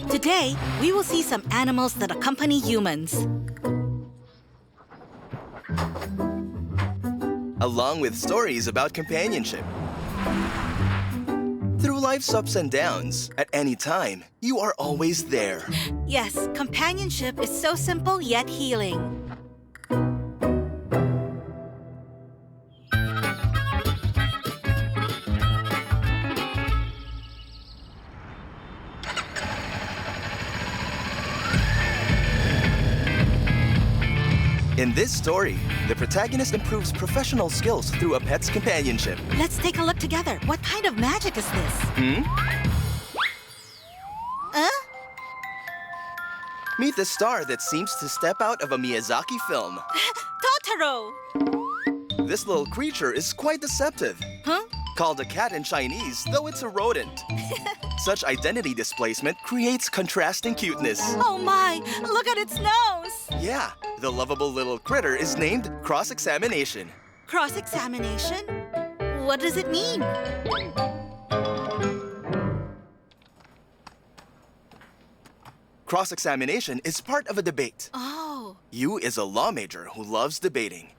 Today, we will see some animals that accompany humans. Along with stories about companionship. Through life's ups and downs, at any time, you are always there. Yes, companionship is so simple yet healing. In this story, the protagonist improves professional skills through a pet's companionship. Let's take a look together. What kind of magic is this? Meet the star that seems to step out of a Miyazaki film. Totoro! This little creature is quite deceptive. Huh? Called a cat in Chinese, though it's a rodent. Such identity displacement creates contrasting cuteness. Oh my! Look at its nose! Yeah, the lovable little critter is named Cross-Examination. Cross-examination? What does it mean? Cross-examination is part of a debate. Oh. Yu is a law major who loves debating.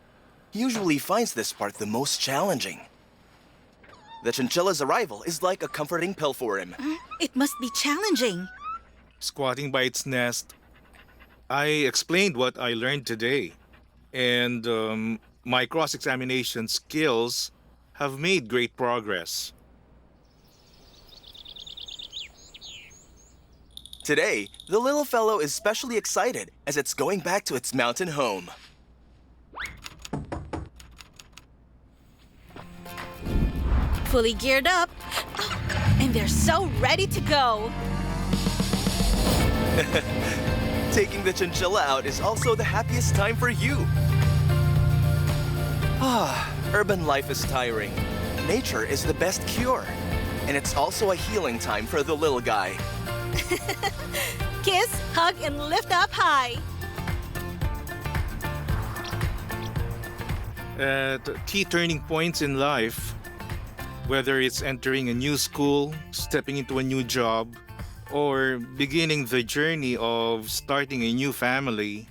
He usually finds this part the most challenging. The chinchilla's arrival is like a comforting pill for him. It must be challenging. Squatting by its nest. I explained what I learned today. And my cross-examination skills have made great progress. Today, the little fellow is especially excited as it's going back to its mountain home. Fully geared up. Oh, and they're so ready to go. Taking the chinchilla out is also the happiest time for you. Urban life is tiring. Nature is the best cure. And it's also a healing time for the little guy. Kiss, hug, and lift up high. At key turning points in life, whether it's entering a new school, stepping into a new job, or beginning the journey of starting a new family,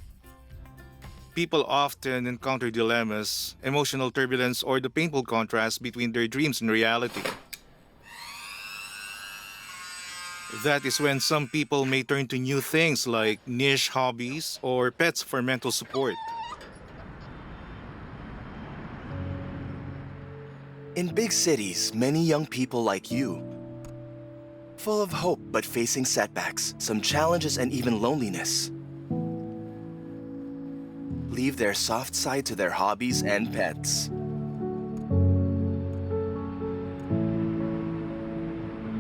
people often encounter dilemmas, emotional turbulence, or the painful contrast between their dreams and reality. That is when some people may turn to new things like niche hobbies or pets for mental support. In big cities, many young people like you, full of hope but facing setbacks, some challenges and even loneliness, leave their soft side to their hobbies and pets.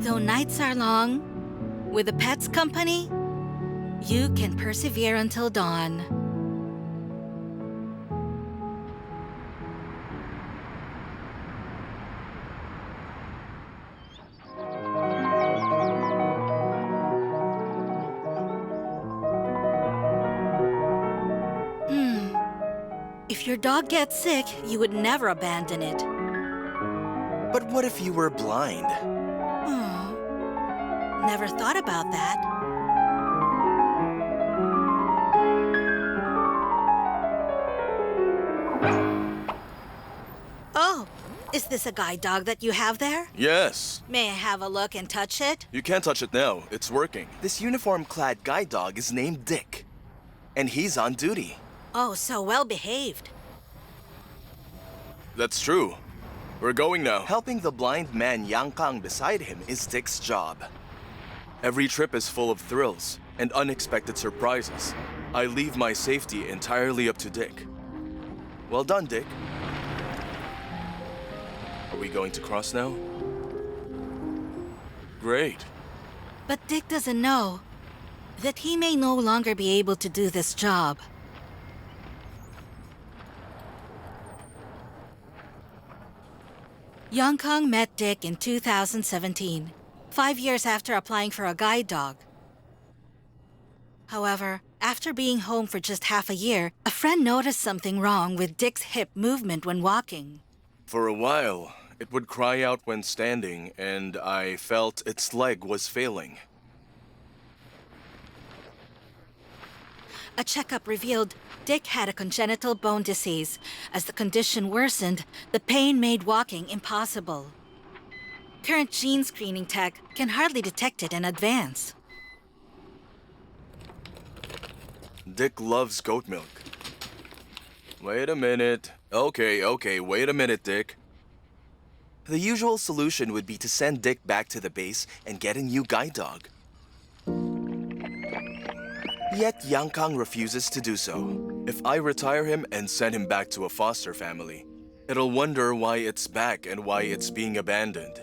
Though nights are long, with a pet's company, you can persevere until dawn. If your dog gets sick, you would never abandon it. But what if you were blind? Never thought about that. Oh, is this a guide dog that you have there? Yes. May I have a look and touch it? You can't touch it now. It's working. This uniform-clad guide dog is named Dick. And he's on duty. Oh, so well behaved. That's true. We're going now. Helping the blind man Yang Kang beside him is Dick's job. Every trip is full of thrills and unexpected surprises. I leave my safety entirely up to Dick. Well done, Dick. Are we going to cross now? Great. But Dick doesn't know that he may no longer be able to do this job. Yang Kang met Dick in 2017. 5 years after applying for a guide dog. However, after being home for just half a year, a friend noticed something wrong with Dick's hip movement when walking. For a while, it would cry out when standing, and I felt its leg was failing. A checkup revealed Dick had a congenital bone disease. As the condition worsened, the pain made walking impossible. Current gene screening tech can hardly detect it in advance. Dick loves goat milk. Wait a minute. Okay, wait a minute, Dick. The usual solution would be to send Dick back to the base and get a new guide dog. Yet Yankang refuses to do so. If I retire him and send him back to a foster family, it'll wonder why it's back and why it's being abandoned.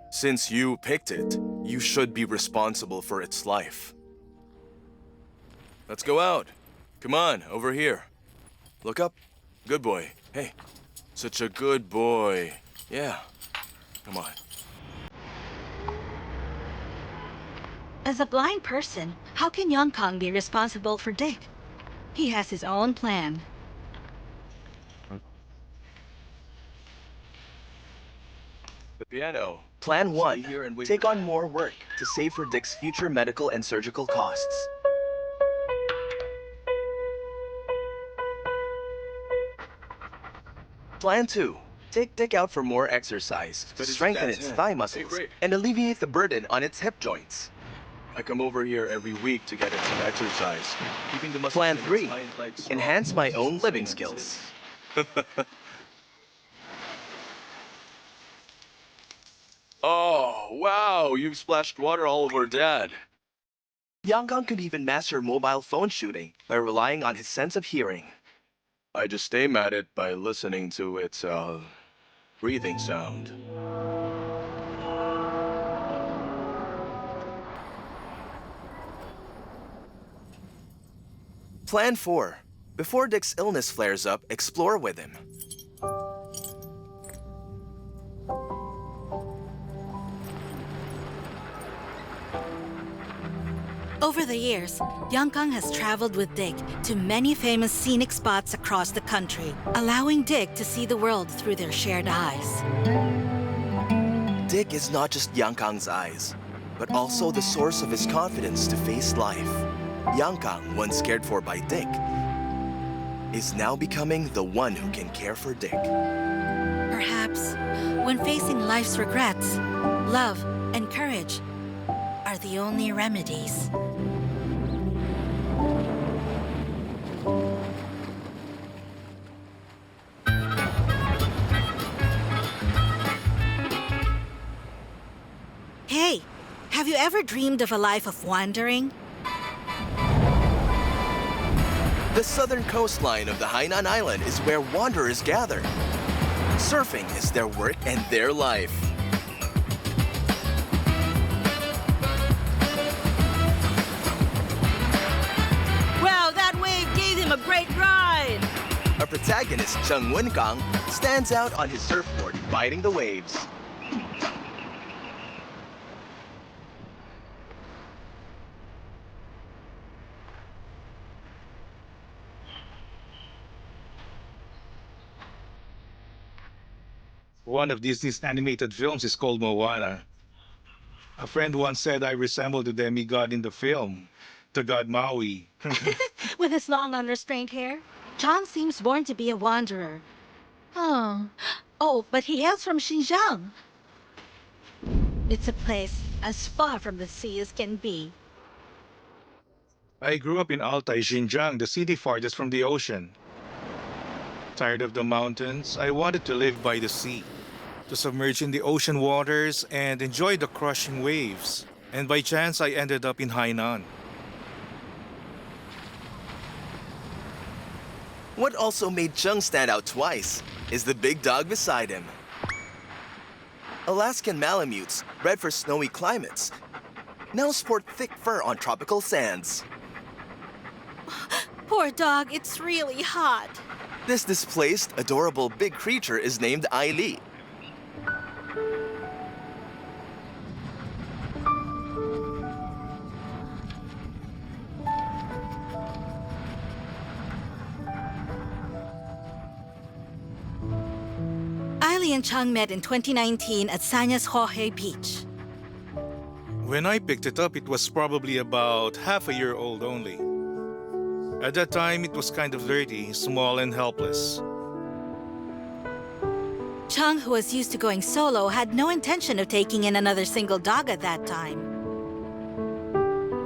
Since you picked it, you should be responsible for its life. Let's go out. Come on, over here. Look up. Good boy. Hey, such a good boy. Yeah, come on. As a blind person, how can Yankang be responsible for Dick? He has his own plan. The piano. Plan 1. Stay here and wait Take for- on more work to save for Dick's future medical and surgical costs. Plan 2. Take Dick out for more exercise to But it's strengthen Dad's its hand. thigh Hey, muscles great. and alleviate the burden on its hip joints. I come over here every week to get it some exercise. Keeping the muscles Plan in its 3. hind legs strong. Enhance my own living skills. Oh, wow, you've splashed water all over Dad. Yankang could even master mobile phone shooting by relying on his sense of hearing. I just aim at it by listening to its, breathing sound. Plan 4. Before Dick's illness flares up, explore with him. Over the years, Yankang has traveled with Dick to many famous scenic spots across the country, allowing Dick to see the world through their shared eyes. Dick is not just Yankang's eyes, but also the source of his confidence to face life. Yankang, once cared for by Dick, is now becoming the one who can care for Dick. Perhaps, when facing life's regrets, love and courage are the only remedies. Hey, have you ever dreamed of a life of wandering? The southern coastline of the Hainan Island is where wanderers gather. Surfing is their work and their life. Wow, that wave gave him a great ride! Our protagonist, Chung Wen-kang, stands out on his surfboard, fighting the waves. One of Disney's animated films is called Moana. A friend once said I resembled the demigod in the film, the god Maui. With his long, unrestrained hair, John seems born to be a wanderer. Oh, but he hails from Xinjiang. It's a place as far from the sea as can be. I grew up in Altai, Xinjiang, the city farthest from the ocean. Tired of the mountains, I wanted to live by the sea, to submerge in the ocean waters and enjoy the crushing waves. And by chance, I ended up in Hainan. What also made Chung stand out twice is the big dog beside him. Alaskan Malamutes, bred for snowy climates, now sport thick fur on tropical sands. Poor dog, it's really hot. This displaced, adorable big creature is named Ai Li. Ailey and Chang met in 2019 at Sanya's Hohe Beach. When I picked it up, it was probably about half a year old only. At that time, it was kind of dirty, small, and helpless. Chang, who was used to going solo, had no intention of taking in another single dog at that time.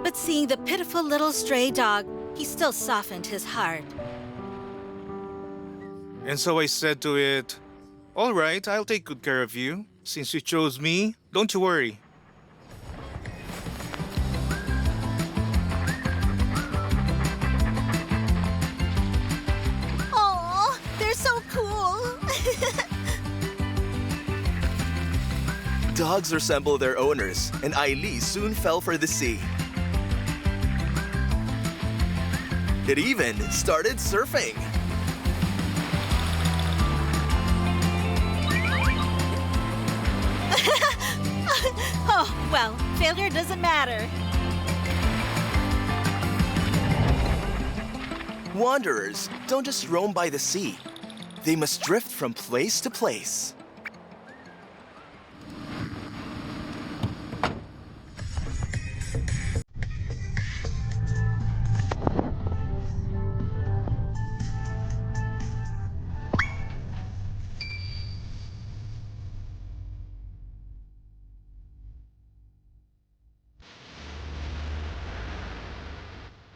But seeing the pitiful little stray dog, he still softened his heart. And so I said to it, "All right, I'll take good care of you. Since you chose me, don't you worry." Aw, they're so cool! Dogs resemble their owners, and Ailey soon fell for the sea. It even started surfing. Oh, well, failure doesn't matter. Wanderers don't just roam by the sea. They must drift from place to place.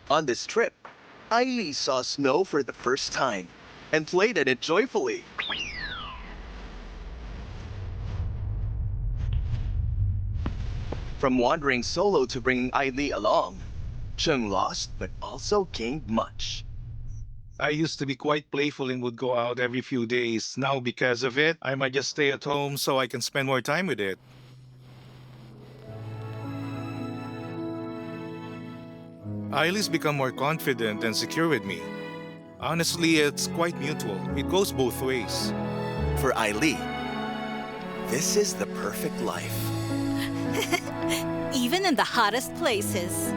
On this trip, Ailey saw snow for the first time and played in it joyfully. From wandering solo to bringing Ailey along, Chung lost but also gained much. I used to be quite playful and would go out every few days. Now, because of it, I might just stay at home so I can spend more time with it. Ailey's become more confident and secure with me. Honestly, it's quite mutual. It goes both ways. For Ailey, this is the perfect life. Even in the hottest places.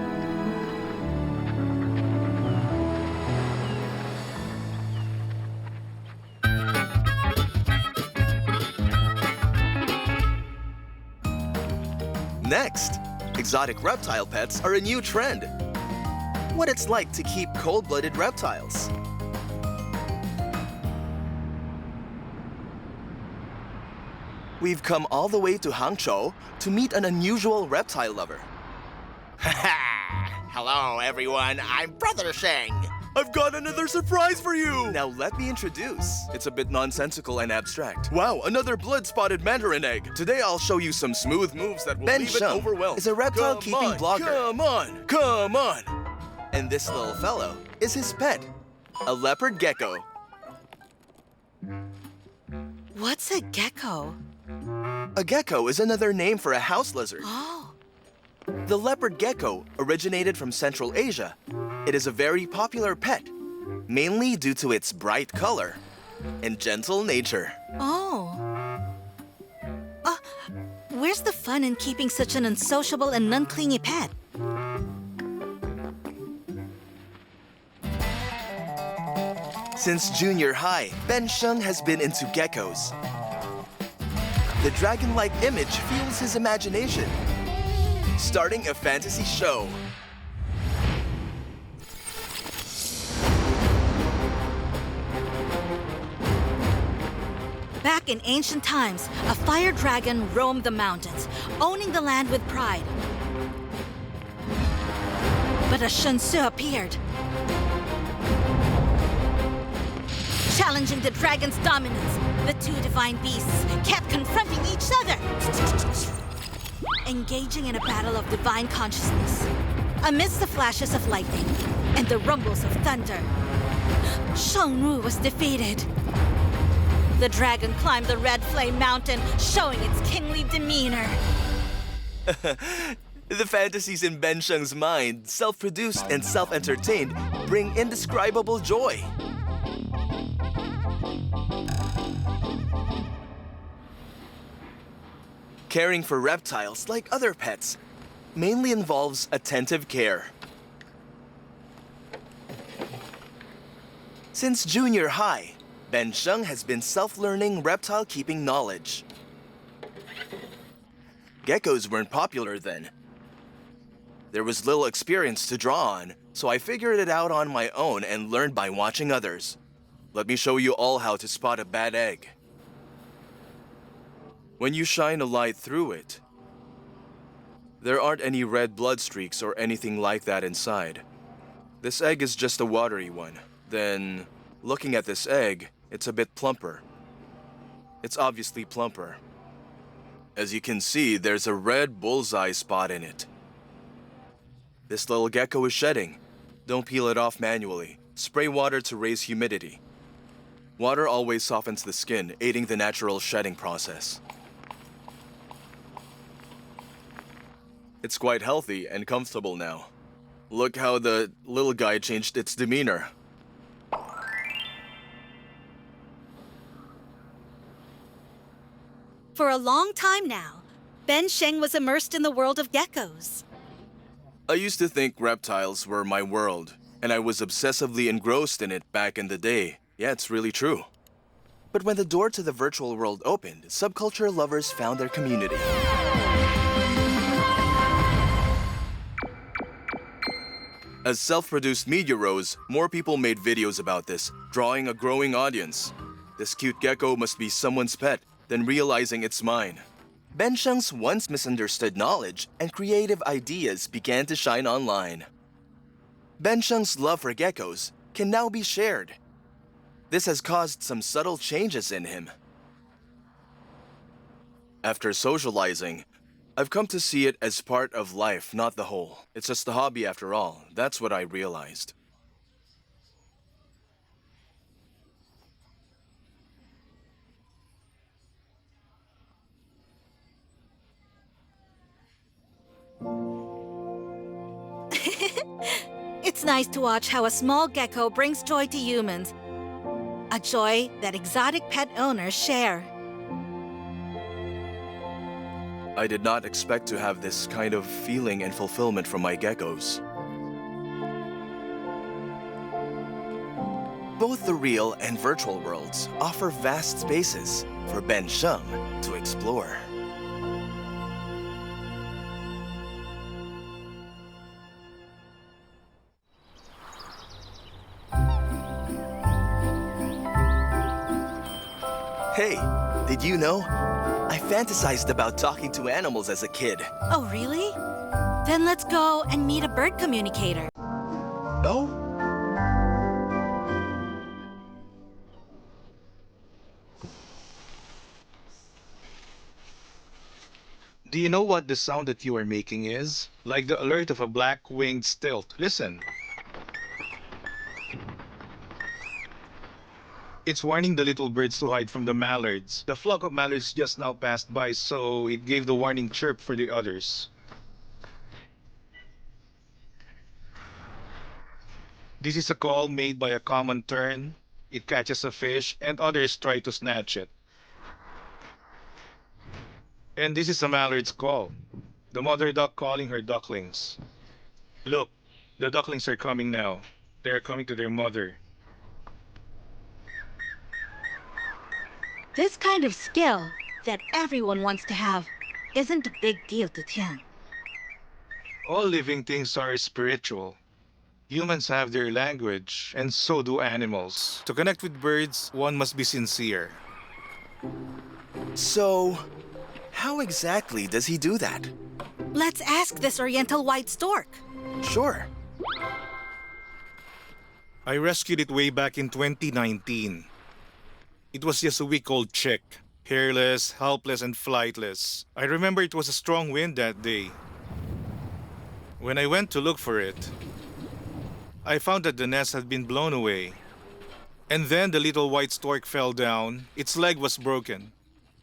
Next, exotic reptile pets are a new trend. What it's like to keep cold-blooded reptiles. We've come all the way to Hangzhou to meet an unusual reptile lover. Hello, everyone. I'm Brother Sheng. I've got another surprise for you! Now let me introduce. It's a bit nonsensical and abstract. Wow, another blood-spotted mandarin egg. Today I'll show you some smooth moves that will leave it overwhelmed. Is a reptile-keeping blogger. Come on! And this little fellow is his pet, a leopard gecko. What's a gecko? A gecko is another name for a house lizard. Oh. The leopard gecko originated from Central Asia. It is a very popular pet, mainly due to its bright color and gentle nature. Oh. Where's the fun in keeping such an unsociable and unclingy pet? Since junior high, Ben Sheng has been into geckos. The dragon-like image fuels his imagination, starting a fantasy show. Back in ancient times, a fire dragon roamed the mountains, owning the land with pride. But a Shen Su appeared, challenging the dragon's dominance. The two divine beasts kept confronting each other, engaging in a battle of divine consciousness. Amidst the flashes of lightning and the rumbles of thunder, Shengru was defeated. The dragon climbed the red flame mountain, showing its kingly demeanor. The fantasies in Ben Sheng's mind, self-produced and self-entertained, bring indescribable joy. Caring for reptiles, like other pets, mainly involves attentive care. Since junior high, Ben Sheng has been self-learning reptile keeping knowledge. Geckos weren't popular then. There was little experience to draw on, so I figured it out on my own and learned by watching others. Let me show you all how to spot a bad egg. When you shine a light through it, there aren't any red blood streaks or anything like that inside. This egg is just a watery one. Then, looking at this egg, it's a bit plumper. It's obviously plumper. As you can see, there's a red bullseye spot in it. This little gecko is shedding. Don't peel it off manually. Spray water to raise humidity. Water always softens the skin, aiding the natural shedding process. It's quite healthy and comfortable now. Look how the little guy changed its demeanor. For a long time now, Ben Sheng was immersed in the world of geckos. I used to think reptiles were my world, and I was obsessively engrossed in it back in the day. Yeah, it's really true. But when the door to the virtual world opened, subculture lovers found their community. As self-produced media rose, more people made videos about this, drawing a growing audience. This cute gecko must be someone's pet, then realizing it's mine. Ben Sheng's once misunderstood knowledge and creative ideas began to shine online. Ben Sheng's love for geckos can now be shared. This has caused some subtle changes in him. After socializing, I've come to see it as part of life, not the whole. It's just a hobby after all. That's what I realized. It's nice to watch how a small gecko brings joy to humans. A joy that exotic pet owners share. I did not expect to have this kind of feeling and fulfillment from my geckos. Both the real and virtual worlds offer vast spaces for Ben Sheng to explore. Hey, did you know? I fantasized about talking to animals as a kid. Oh, really? Then let's go and meet a bird communicator. Oh? Do you know what the sound that you are making is? Like the alert of a black-winged stilt. Listen. It's warning the little birds to hide from the mallards. The flock of mallards just now passed by, so it gave the warning chirp for the others. This is a call made by a common tern. It catches a fish, and others try to snatch it. And this is a mallard's call. The mother duck calling her ducklings. Look, the ducklings are coming now. They are coming to their mother. This kind of skill that everyone wants to have isn't a big deal to Tian. All living things are spiritual. Humans have their language, and so do animals. To connect with birds, one must be sincere. So, how exactly does he do that? Let's ask this oriental white stork. Sure. I rescued it way back in 2019. It was just a week-old chick, hairless, helpless, and flightless. I remember it was a strong wind that day. When I went to look for it, I found that the nest had been blown away. And then the little white stork fell down. Its leg was broken.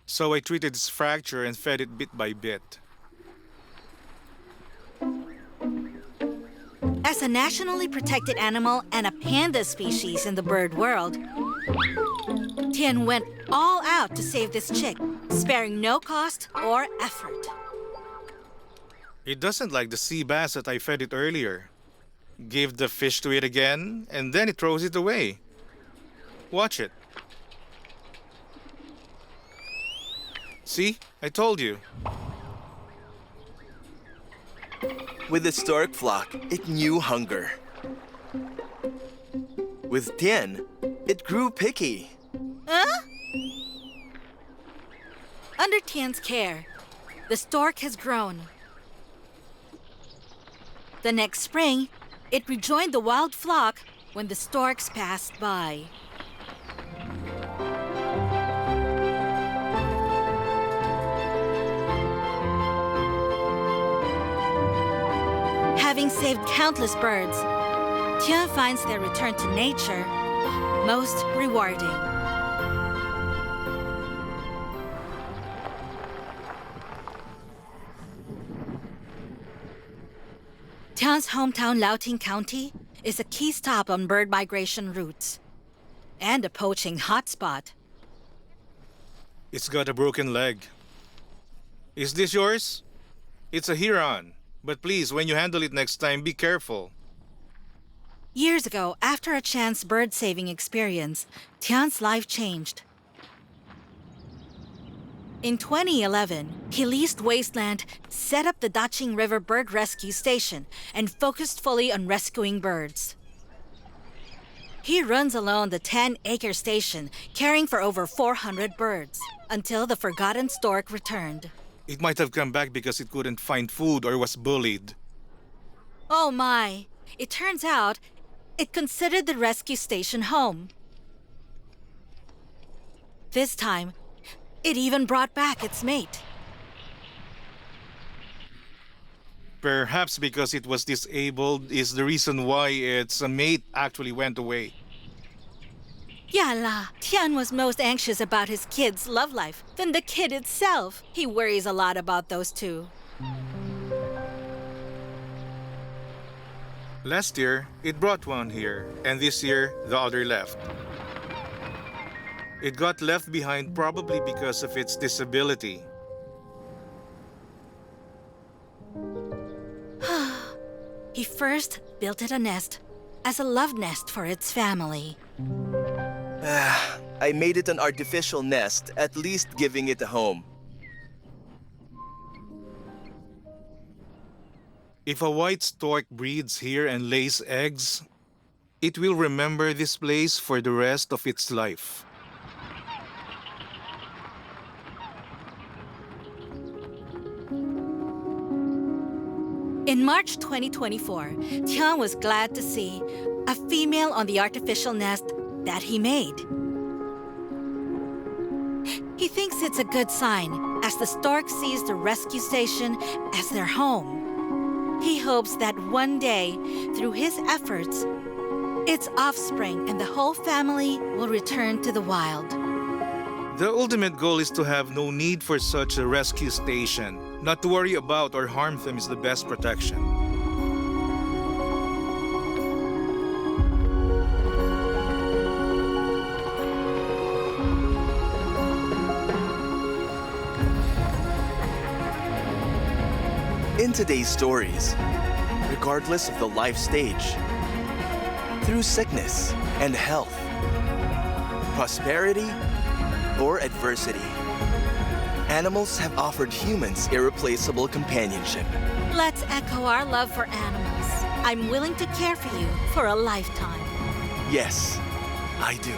So I treated its fracture and fed it bit by bit. As a nationally protected animal and a panda species in the bird world, Tian went all out to save this chick, sparing no cost or effort. It doesn't like the sea bass that I fed it earlier. Give the fish to it again, and then it throws it away. Watch it. See? I told you. With the stork flock, it knew hunger. With Tien, it grew picky. Huh? Under Tian's care, the stork has grown. The next spring, it rejoined the wild flock when the storks passed by. Having saved countless birds, Tian finds their return to nature most rewarding. Tian's hometown Liaoting County is a key stop on bird migration routes and a poaching hotspot. It's got a broken leg. Is this yours? It's a heron. But please, when you handle it next time, be careful. Years ago, after a chance bird-saving experience, Tian's life changed. In 2011, he leased wasteland, set up the Daching River Bird Rescue Station, and focused fully on rescuing birds. He runs alone the 10-acre station, caring for over 400 birds, until the forgotten stork returned. It might have come back because it couldn't find food or was bullied. Oh my! It turns out, it considered the rescue station home. This time, it even brought back its mate. Perhaps because it was disabled is the reason why its mate actually went away. Yala, Tian was most anxious about his kid's love life than the kid itself. He worries a lot about those two. Last year, it brought one here, and this year, the other left. It got left behind probably because of its disability. He first built it a nest as a love nest for its family. I made it an artificial nest, at least giving it a home. If a white stork breeds here and lays eggs, it will remember this place for the rest of its life. In March 2024, Tian was glad to see a female on the artificial nest that he made. He thinks it's a good sign, as the stork sees the rescue station as their home. He hopes that one day, through his efforts, its offspring and the whole family will return to the wild. The ultimate goal is to have no need for such a rescue station. Not to worry about or harm them is the best protection. In today's stories, regardless of the life stage, through sickness and health, prosperity or adversity, animals have offered humans irreplaceable companionship. Let's echo our love for animals. I'm willing to care for you for a lifetime. Yes, I do.